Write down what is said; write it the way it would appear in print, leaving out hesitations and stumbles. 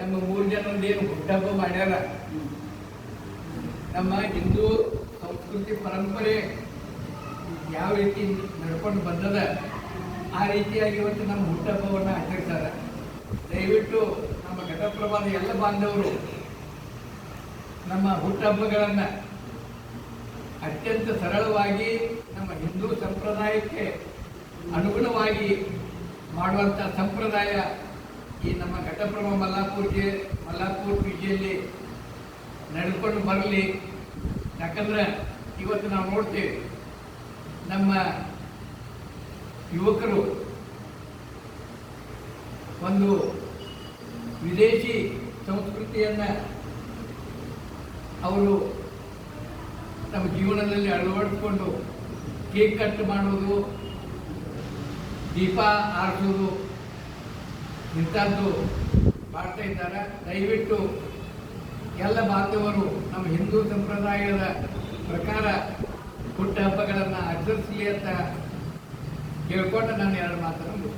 ನಮ್ಮ 3 ಜನರದೇನು ಹುಟ್ಟಹಬ್ಬ ಮಾಡ್ಯಾರ, ನಮ್ಮ ಹಿಂದೂ ಸಂಸ್ಕೃತಿ ಪರಂಪರೆ ಯಾವ ರೀತಿ ನಡ್ಕೊಂಡು ಬಂದದ ಆ ರೀತಿಯಾಗಿ ಇವತ್ತು ನಮ್ಮ ಹುಟ್ಟಹಬ್ಬವನ್ನು ಆಚರಿಸ್ತಾರೆ. ದಯವಿಟ್ಟು ನಮ್ಮ ಘಟಪ್ರಭಾದ ಎಲ್ಲ ಬಾಂಧವರು ನಮ್ಮ ಹುಟ್ಟಹಬ್ಬಗಳನ್ನು ಅತ್ಯಂತ ಸರಳವಾಗಿ ನಮ್ಮ ಹಿಂದೂ ಸಂಪ್ರದಾಯಕ್ಕೆ ಅನುಗುಣವಾಗಿ ಮಾಡುವಂಥ ಸಂಪ್ರದಾಯ ಈ ನಮ್ಮ ಘಟಪ್ರಭಾ ಮಲ್ಲಾಪುರ ವಿಜಯಲ್ಲಿ ನಡೆದುಕೊಂಡು ಬರಲಿ. ಯಾಕಂದ್ರೆ ಇವತ್ತು ನಾವು ನೋಡ್ತೇವೆ ನಮ್ಮ ಯುವಕರು ಒಂದು ವಿದೇಶಿ ಸಂಸ್ಕೃತಿಯನ್ನು ಅವರು ನಮ್ಮ ಜೀವನದಲ್ಲಿ ಅಳವಡಿಸಿಕೊಂಡು ಕೇಕ್ ಕಟ್ ಮಾಡೋದು, ದೀಪ ಆರಿಸೋದು ಇಂಥದ್ದು ಮಾಡ್ತಾ ಇದ್ದಾರೆ. ದಯವಿಟ್ಟು ಎಲ್ಲ ಬಾಂಧವರು ನಮ್ಮ ಹಿಂದೂ ಸಂಪ್ರದಾಯದ ಪ್ರಕಾರ ಹುಟ್ಟ ಹಬ್ಬಗಳನ್ನು ಆಚರಿಸಲಿ ಅಂತ ಕೇಳ್ಕೊಂಡು ನಾನು 2 ಮಾತನ್ನು